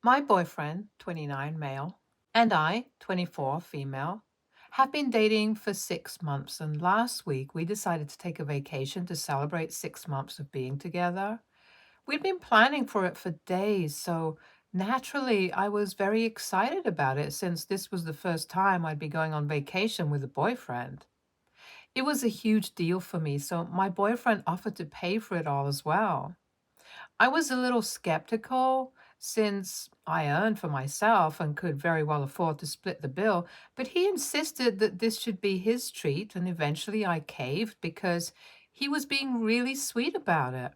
My boyfriend, 29 male, and I, 24 female, have been dating for 6 months, and last week we decided to take a vacation to celebrate 6 months of being together. We'd been planning for it for days, so naturally I was very excited about it since this was the first time I'd be going on vacation with a boyfriend. It was a huge deal for me, so my boyfriend offered to pay for it all as well. I was a little skeptical since I earned for myself and could very well afford to split the bill, but he insisted that this should be his treat, and eventually I caved because he was being really sweet about it.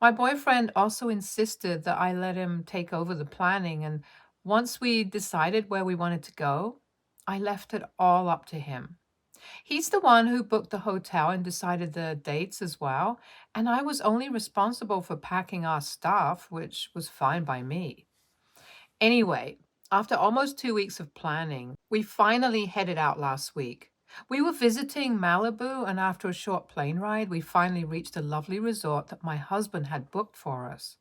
My boyfriend also insisted that I let him take over the planning, and once we decided where we wanted to go, I left it all up to him. He's the one who booked the hotel and decided the dates as well, and I was only responsible for packing our stuff, which was fine by me. Anyway, after almost 2 weeks of planning, we finally headed out last week. We were visiting Malibu, and after a short plane ride, we finally reached a lovely resort that my husband had booked for us.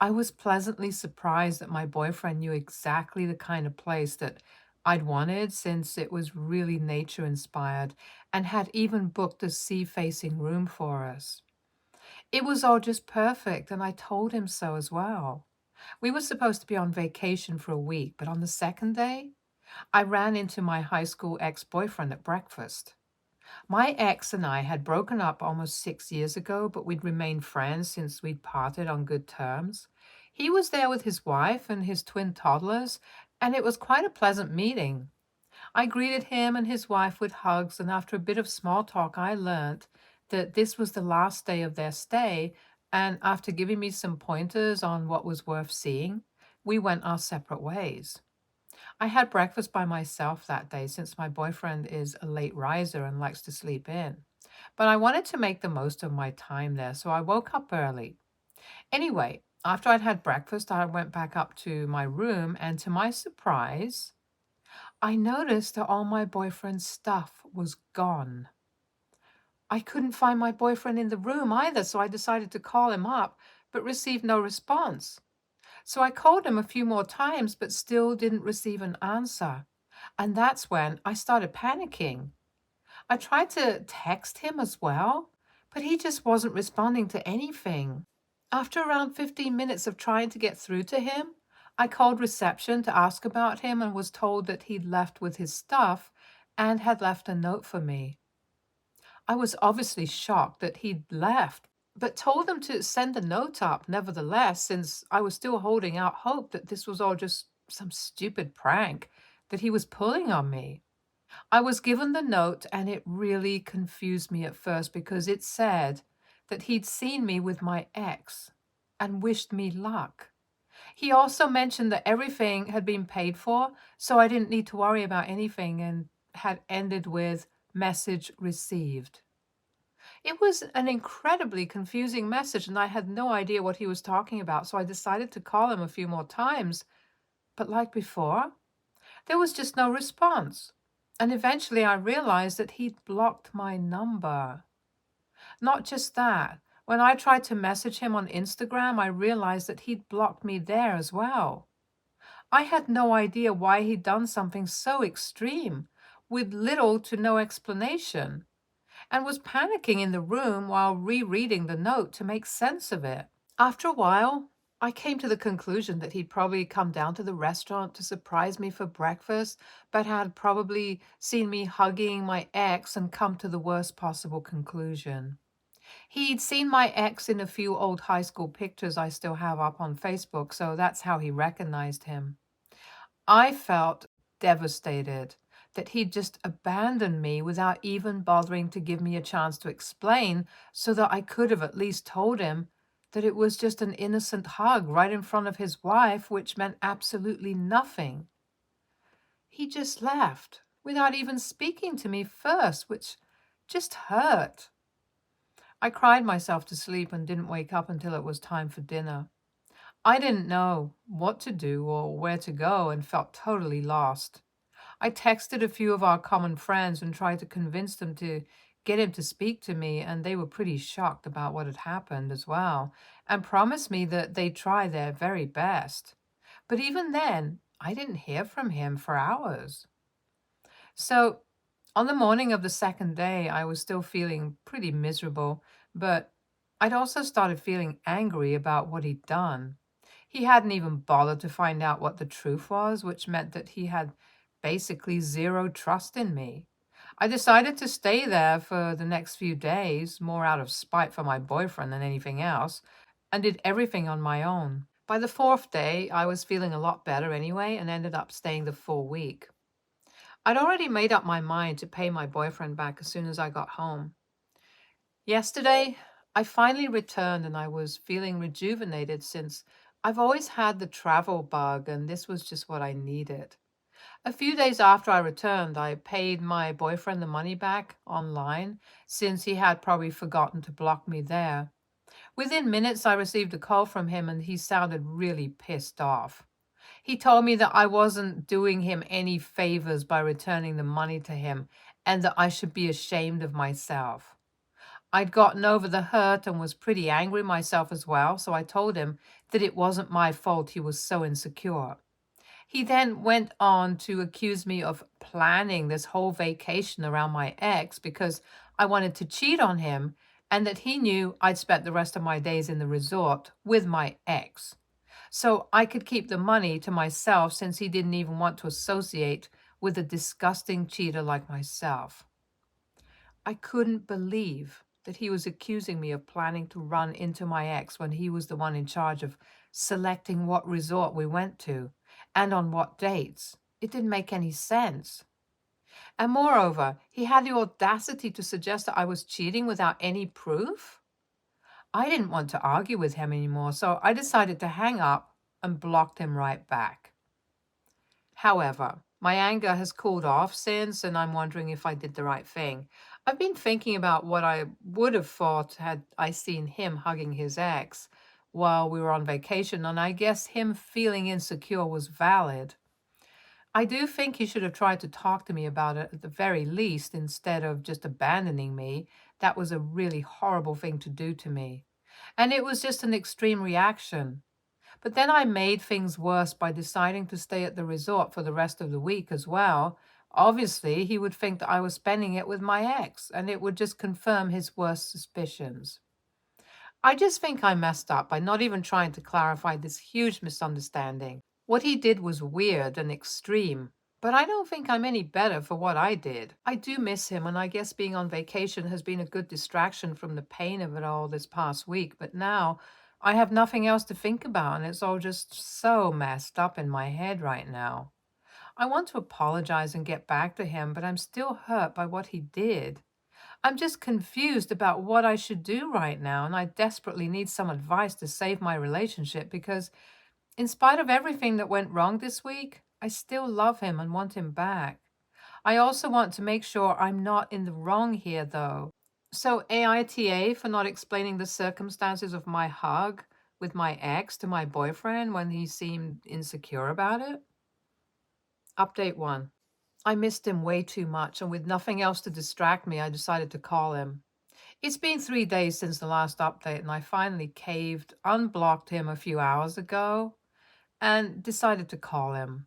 I was pleasantly surprised that my boyfriend knew exactly the kind of place that I'd wanted since it was really nature inspired and had even booked a sea facing room for us. It was all just perfect, and I told him so as well. We were supposed to be on vacation for a week, but on the second day, I ran into my high school ex boyfriend at breakfast. My ex and I had broken up almost 6 years ago, but we'd remained friends since we'd parted on good terms. He was there with his wife and his twin toddlers, and it was quite a pleasant meeting. I greeted him and his wife with hugs, and after a bit of small talk, I learnt that this was the last day of their stay, and after giving me some pointers on what was worth seeing, we went our separate ways. I had breakfast by myself that day since my boyfriend is a late riser and likes to sleep in. But I wanted to make the most of my time there, so I woke up early. Anyway, after I'd had breakfast, I went back up to my room, and to my surprise, I noticed that all my boyfriend's stuff was gone. I couldn't find my boyfriend in the room either, so I decided to call him up, but received no response. So I called him a few more times, but still didn't receive an answer. And that's when I started panicking. I tried to text him as well, but he just wasn't responding to anything. After around 15 minutes of trying to get through to him, I called reception to ask about him and was told that he'd left with his stuff and had left a note for me. I was obviously shocked that he'd left, but told them to send the note up nevertheless, since I was still holding out hope that this was all just some stupid prank that he was pulling on me. I was given the note, and it really confused me at first because it said that he'd seen me with my ex and wished me luck. He also mentioned that everything had been paid for, so I didn't need to worry about anything, and had ended with message received. It was an incredibly confusing message, and I had no idea what he was talking about, so I decided to call him a few more times. But like before, there was just no response. And eventually I realized that he'd blocked my number. Not just that, when I tried to message him on Instagram, I realized that he'd blocked me there as well. I had no idea why he'd done something so extreme, with little to no explanation, and was panicking in the room while rereading the note to make sense of it. After a while, I came to the conclusion that he'd probably come down to the restaurant to surprise me for breakfast, but had probably seen me hugging my ex and come to the worst possible conclusion. He'd seen my ex in a few old high school pictures I still have up on Facebook, so that's how he recognized him. I felt devastated that he'd just abandoned me without even bothering to give me a chance to explain, so that I could have at least told him that it was just an innocent hug right in front of his wife, which meant absolutely nothing. He just left without even speaking to me first, which just hurt. I cried myself to sleep and didn't wake up until it was time for dinner. I didn't know what to do or where to go and felt totally lost. I texted a few of our common friends and tried to convince them to get him to speak to me, and they were pretty shocked about what had happened as well, and promised me that they'd try their very best. But even then, I didn't hear from him for hours. So on the morning of the second day, I was still feeling pretty miserable, but I'd also started feeling angry about what he'd done. He hadn't even bothered to find out what the truth was, which meant that he had basically zero trust in me. I decided to stay there for the next few days, more out of spite for my boyfriend than anything else, and did everything on my own. By the fourth day, I was feeling a lot better anyway and ended up staying the full week. I'd already made up my mind to pay my boyfriend back as soon as I got home. Yesterday, I finally returned and I was feeling rejuvenated since I've always had the travel bug and this was just what I needed. A few days after I returned, I paid my boyfriend the money back online since he had probably forgotten to block me there. Within minutes, I received a call from him and he sounded really pissed off. He told me that I wasn't doing him any favors by returning the money to him and that I should be ashamed of myself. I'd gotten over the hurt and was pretty angry myself as well, so I told him that it wasn't my fault he was so insecure. He then went on to accuse me of planning this whole vacation around my ex because I wanted to cheat on him and that he knew I'd spent the rest of my days in the resort with my ex. So I could keep the money to myself since he didn't even want to associate with a disgusting cheater like myself. I couldn't believe that he was accusing me of planning to run into my ex when he was the one in charge of selecting what resort we went to and on what dates. It didn't make any sense. And moreover, he had the audacity to suggest that I was cheating without any proof. I didn't want to argue with him anymore, so I decided to hang up and blocked him right back. However, my anger has cooled off since, and I'm wondering if I did the right thing. I've been thinking about what I would have thought had I seen him hugging his ex while we were on vacation, and I guess him feeling insecure was valid. I do think he should have tried to talk to me about it at the very least instead of just abandoning me. That was a really horrible thing to do to me. And it was just an extreme reaction. But then I made things worse by deciding to stay at the resort for the rest of the week as well. Obviously, he would think that I was spending it with my ex, and it would just confirm his worst suspicions. I just think I messed up by not even trying to clarify this huge misunderstanding. What he did was weird and extreme, but I don't think I'm any better for what I did. I do miss him, and I guess being on vacation has been a good distraction from the pain of it all this past week, but now I have nothing else to think about, and it's all just so messed up in my head right now. I want to apologize and get back to him, but I'm still hurt by what he did. I'm just confused about what I should do right now, and I desperately need some advice to save my relationship because, in spite of everything that went wrong this week, I still love him and want him back. I also want to make sure I'm not in the wrong here, though. So, AITA for not explaining the circumstances of my hug with my ex to my boyfriend when he seemed insecure about it. Update 1. I missed him way too much, and with nothing else to distract me, I decided to call him. It's been 3 days since the last update, and I finally caved, unblocked him a few hours ago, and decided to call him.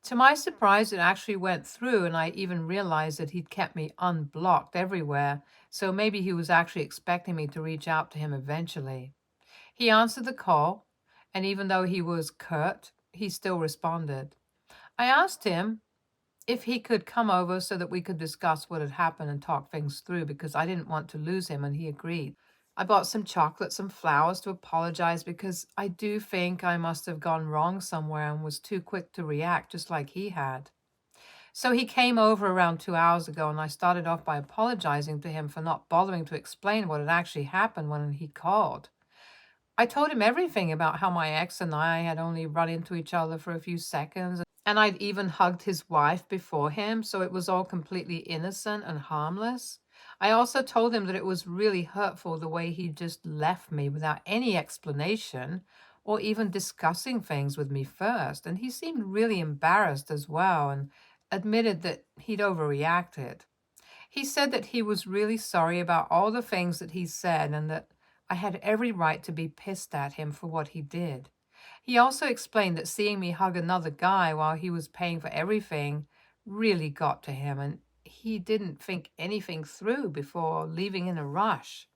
To my surprise, it actually went through, and I even realized that he'd kept me unblocked everywhere, so maybe he was actually expecting me to reach out to him eventually. He answered the call, and even though he was curt, he still responded. I asked him if he could come over so that we could discuss what had happened and talk things through because I didn't want to lose him, and he agreed. I bought some chocolates and flowers to apologize because I do think I must have gone wrong somewhere and was too quick to react, just like he had. So he came over around 2 hours ago, and I started off by apologizing to him for not bothering to explain what had actually happened when he called. I told him everything about how my ex and I had only run into each other for a few seconds, and I'd even hugged his wife before him, so it was all completely innocent and harmless. I also told him that it was really hurtful the way he just left me without any explanation or even discussing things with me first, and he seemed really embarrassed as well and admitted that he'd overreacted. He said that he was really sorry about all the things that he said and that I had every right to be pissed at him for what he did. He also explained that seeing me hug another guy while he was paying for everything really got to him, and he didn't think anything through before leaving in a rush.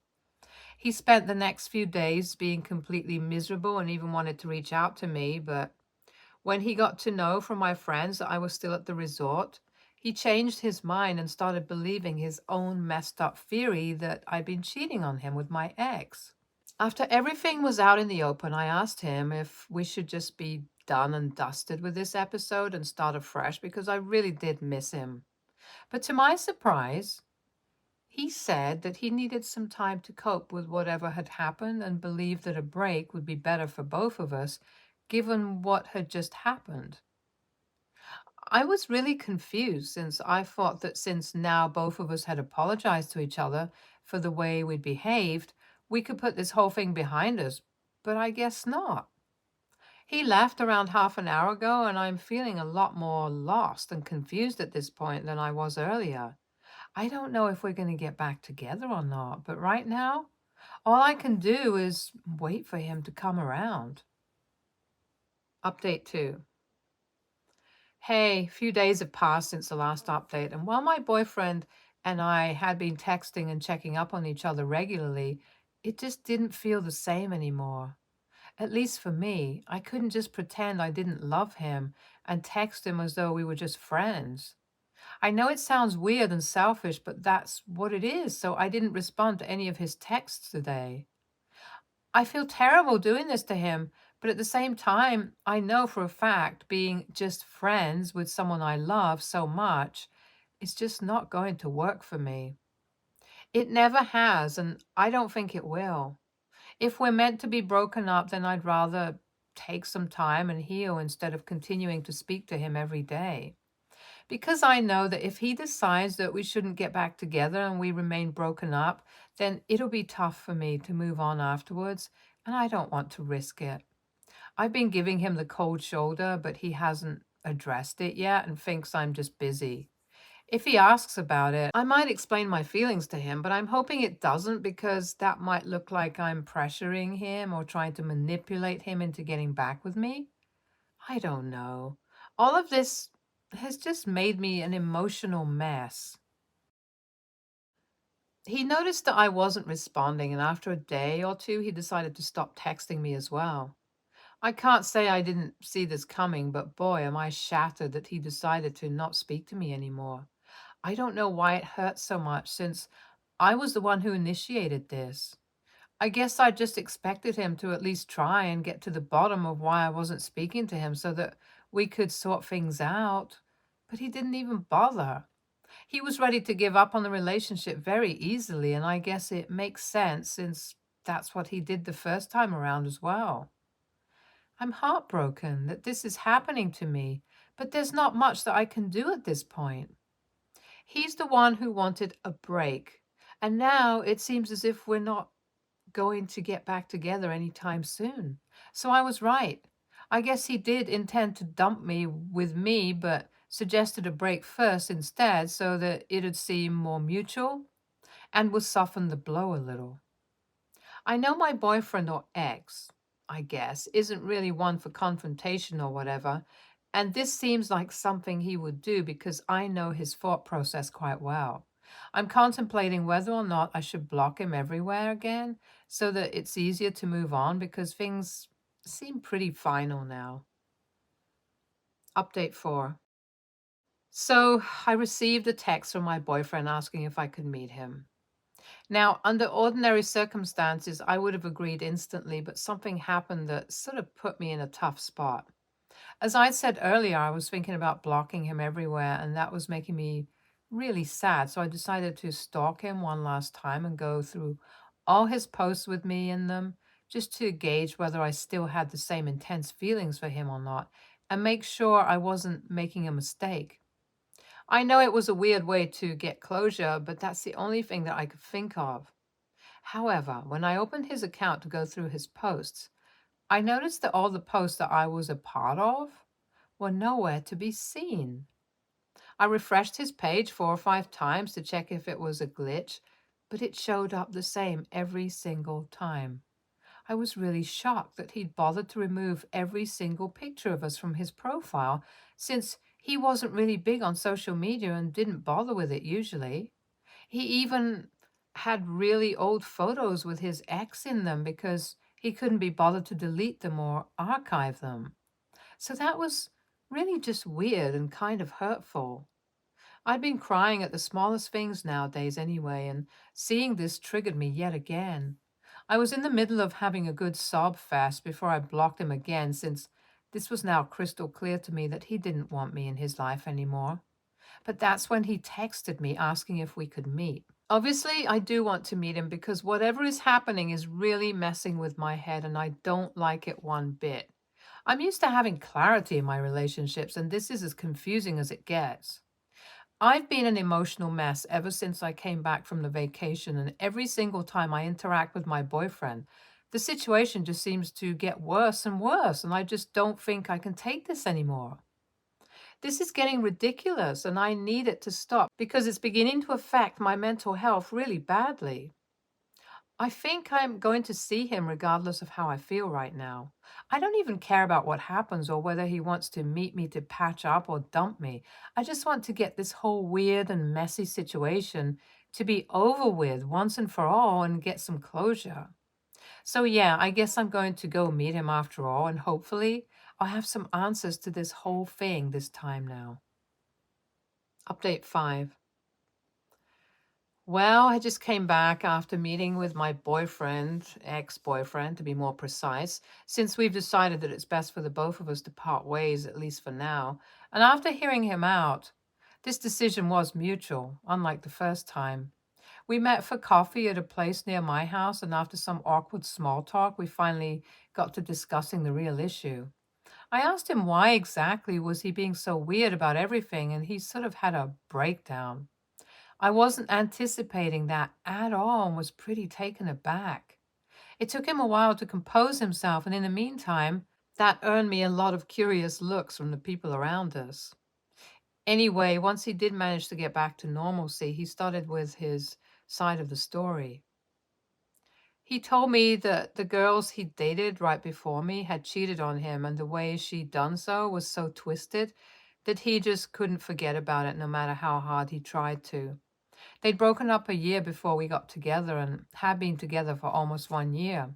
He spent the next few days being completely miserable and even wanted to reach out to me, but when he got to know from my friends that I was still at the resort, he changed his mind and started believing his own messed up theory that I'd been cheating on him with my ex. After everything was out in the open, I asked him if we should just be done and dusted with this episode and start afresh because I really did miss him. But to my surprise, he said that he needed some time to cope with whatever had happened and believed that a break would be better for both of us given what had just happened. I was really confused since I thought that since now both of us had apologized to each other for the way we'd behaved, we could put this whole thing behind us, but I guess not. He left around half an hour ago, and I'm feeling a lot more lost and confused at this point than I was earlier. I don't know if we're going to get back together or not, but right now, all I can do is wait for him to come around. Update 2. Hey, few days have passed since the last update, and while my boyfriend and I had been texting and checking up on each other regularly, it just didn't feel the same anymore. At least for me, I couldn't just pretend I didn't love him and text him as though we were just friends. I know it sounds weird and selfish, but that's what it is, so I didn't respond to any of his texts today. I feel terrible doing this to him, but at the same time, I know for a fact being just friends with someone I love so much is just not going to work for me. It never has, and I don't think it will. If we're meant to be broken up, then I'd rather take some time and heal instead of continuing to speak to him every day. Because I know that if he decides that we shouldn't get back together and we remain broken up, then it'll be tough for me to move on afterwards, and I don't want to risk it. I've been giving him the cold shoulder, but he hasn't addressed it yet and thinks I'm just busy. If he asks about it, I might explain my feelings to him, but I'm hoping it doesn't because that might look like I'm pressuring him or trying to manipulate him into getting back with me. I don't know. All of this has just made me an emotional mess. He noticed that I wasn't responding, and after a day or two, he decided to stop texting me as well. I can't say I didn't see this coming, but boy, am I shattered that he decided to not speak to me anymore. I don't know why it hurts so much since I was the one who initiated this. I guess I just expected him to at least try and get to the bottom of why I wasn't speaking to him so that we could sort things out. But he didn't even bother. He was ready to give up on the relationship very easily, and I guess it makes sense since that's what he did the first time around as well. I'm heartbroken that this is happening to me, but there's not much that I can do at this point. He's the one who wanted a break, and now it seems as if we're not going to get back together anytime soon. So I was right. I guess he did intend to dump me with me, but suggested a break first instead so that it'd seem more mutual and would soften the blow a little. I know my boyfriend or ex, I guess, isn't really one for confrontation or whatever, and this seems like something he would do because I know his thought process quite well. I'm contemplating whether or not I should block him everywhere again so that it's easier to move on because things seem pretty final now. Update 4. So I received a text from my boyfriend asking if I could meet him. Now, under ordinary circumstances, I would have agreed instantly, but something happened that sort of put me in a tough spot. As I said earlier, I was thinking about blocking him everywhere, and that was making me really sad. So I decided to stalk him one last time and go through all his posts with me in them, just to gauge whether I still had the same intense feelings for him or not, and make sure I wasn't making a mistake. I know it was a weird way to get closure, but that's the only thing that I could think of. However, when I opened his account to go through his posts, I noticed that all the posts that I was a part of were nowhere to be seen. I refreshed his page 4 or 5 times to check if it was a glitch, but it showed up the same every single time. I was really shocked that he'd bothered to remove every single picture of us from his profile, since he wasn't really big on social media and didn't bother with it usually. He even had really old photos with his ex in them because he couldn't be bothered to delete them or archive them. So that was really just weird and kind of hurtful. I'd been crying at the smallest things nowadays anyway, and seeing this triggered me yet again. I was in the middle of having a good sob fest before I blocked him again, since this was now crystal clear to me that he didn't want me in his life anymore. But that's when he texted me asking if we could meet. Obviously, I do want to meet him because whatever is happening is really messing with my head and I don't like it one bit. I'm used to having clarity in my relationships, and this is as confusing as it gets. I've been an emotional mess ever since I came back from the vacation, and every single time I interact with my boyfriend, the situation just seems to get worse and worse, and I just don't think I can take this anymore. This is getting ridiculous, and I need it to stop because it's beginning to affect my mental health really badly. I think I'm going to see him regardless of how I feel right now. I don't even care about what happens or whether he wants to meet me to patch up or dump me. I just want to get this whole weird and messy situation to be over with once and for all and get some closure. So, yeah, I guess I'm going to go meet him after all, and hopefully I'll have some answers to this whole thing this time now. Update 5. Well, I just came back after meeting with my boyfriend, ex-boyfriend to be more precise, since we've decided that it's best for the both of us to part ways, at least for now. And after hearing him out, this decision was mutual, unlike the first time. We met for coffee at a place near my house, and after some awkward small talk, we finally got to discussing the real issue. I asked him why exactly was he being so weird about everything, and he sort of had a breakdown. I wasn't anticipating that at all and was pretty taken aback. It took him a while to compose himself, and in the meantime, that earned me a lot of curious looks from the people around us. Anyway, once he did manage to get back to normalcy, he started with his side of the story. He told me that the girls he dated right before me had cheated on him, and the way she'd done so was so twisted that he just couldn't forget about it no matter how hard he tried to. They'd broken up a year before we got together and had been together for almost 1 year.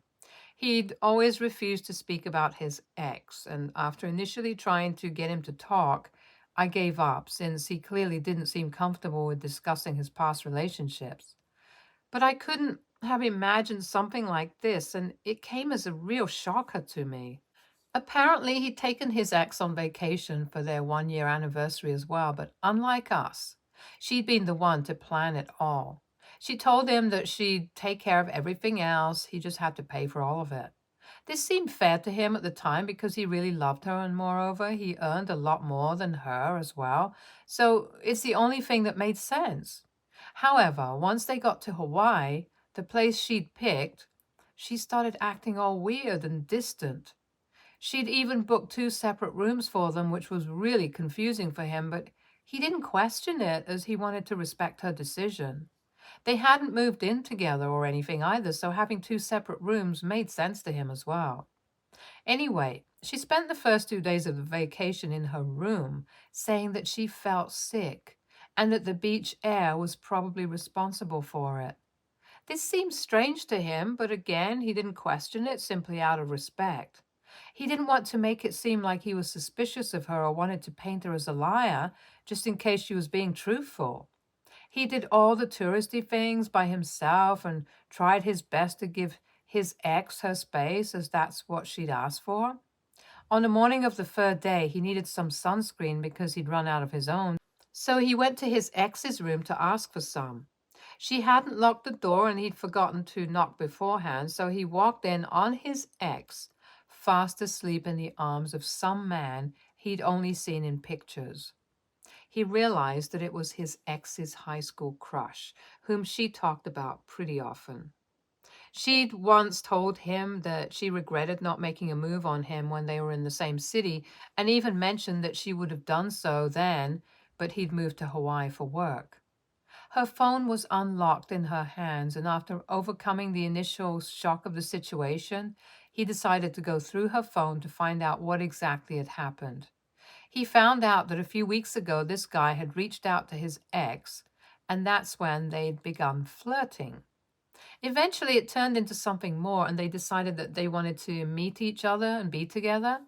He'd always refused to speak about his ex, and after initially trying to get him to talk, I gave up since he clearly didn't seem comfortable with discussing his past relationships. But I couldn't have imagined something like this, and it came as a real shocker to me. Apparently, he'd taken his ex on vacation for their 1 year anniversary as well, but unlike us, she'd been the one to plan it all. She told him that she'd take care of everything else, he just had to pay for all of it. This seemed fair to him at the time because he really loved her, and moreover, he earned a lot more than her as well, so it's the only thing that made sense. However, once they got to Hawaii, the place she'd picked, she started acting all weird and distant. She'd even booked two separate rooms for them, which was really confusing for him, but he didn't question it as he wanted to respect her decision. They hadn't moved in together or anything either, so having two separate rooms made sense to him as well. Anyway, she spent the first 2 days of the vacation in her room, saying that she felt sick and that the beach air was probably responsible for it. This seemed strange to him, but again, he didn't question it simply out of respect. He didn't want to make it seem like he was suspicious of her or wanted to paint her as a liar, just in case she was being truthful. He did all the touristy things by himself and tried his best to give his ex her space, as that's what she'd asked for. On the morning of the third day, he needed some sunscreen because he'd run out of his own, so he went to his ex's room to ask for some. She hadn't locked the door and he'd forgotten to knock beforehand, so he walked in on his ex, fast asleep in the arms of some man he'd only seen in pictures. He realized that it was his ex's high school crush, whom she talked about pretty often. She'd once told him that she regretted not making a move on him when they were in the same city, and even mentioned that she would have done so then, but he'd moved to Hawaii for work. Her phone was unlocked in her hands, and after overcoming the initial shock of the situation, he decided to go through her phone to find out what exactly had happened. He found out that a few weeks ago, this guy had reached out to his ex, and that's when they'd begun flirting. Eventually, it turned into something more, and they decided that they wanted to meet each other and be together.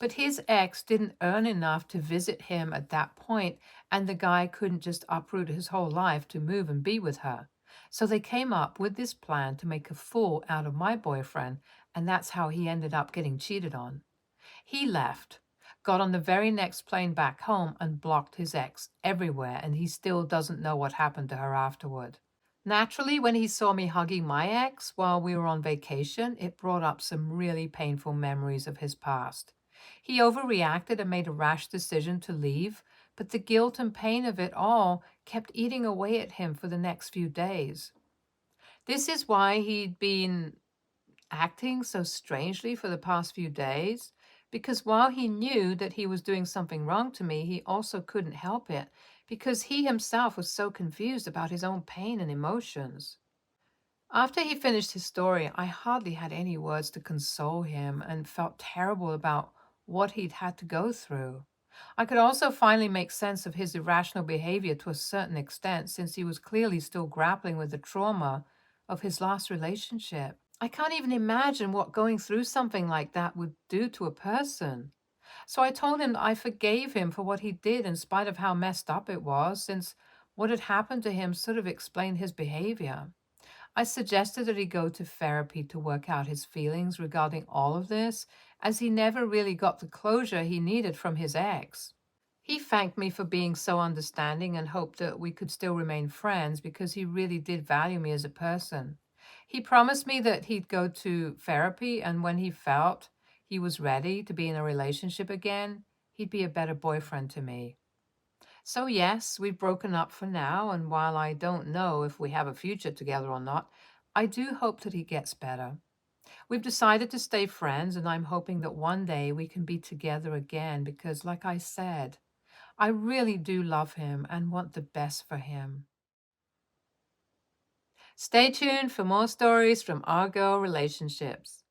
But his ex didn't earn enough to visit him at that point, and the guy couldn't just uproot his whole life to move and be with her. So they came up with this plan to make a fool out of my boyfriend, and that's how he ended up getting cheated on. He left, got on the very next plane back home, and blocked his ex everywhere, and he still doesn't know what happened to her afterward. Naturally, when he saw me hugging my ex while we were on vacation, it brought up some really painful memories of his past. He overreacted and made a rash decision to leave, but the guilt and pain of it all kept eating away at him for the next few days. This is why he'd been acting so strangely for the past few days, because while he knew that he was doing something wrong to me, he also couldn't help it because he himself was so confused about his own pain and emotions. After he finished his story, I hardly had any words to console him and felt terrible about what he'd had to go through. I could also finally make sense of his irrational behavior to a certain extent since he was clearly still grappling with the trauma of his last relationship. I can't even imagine what going through something like that would do to a person. So I told him that I forgave him for what he did in spite of how messed up it was, since what had happened to him sort of explained his behavior. I suggested that he go to therapy to work out his feelings regarding all of this, as he never really got the closure he needed from his ex. He thanked me for being so understanding and hoped that we could still remain friends because he really did value me as a person. He promised me that he'd go to therapy, and when he felt he was ready to be in a relationship again, he'd be a better boyfriend to me. So, yes, we've broken up for now, and while I don't know if we have a future together or not, I do hope that he gets better. We've decided to stay friends, and I'm hoping that one day we can be together again because, like I said, I really do love him and want the best for him. Stay tuned for more stories from our girl relationships.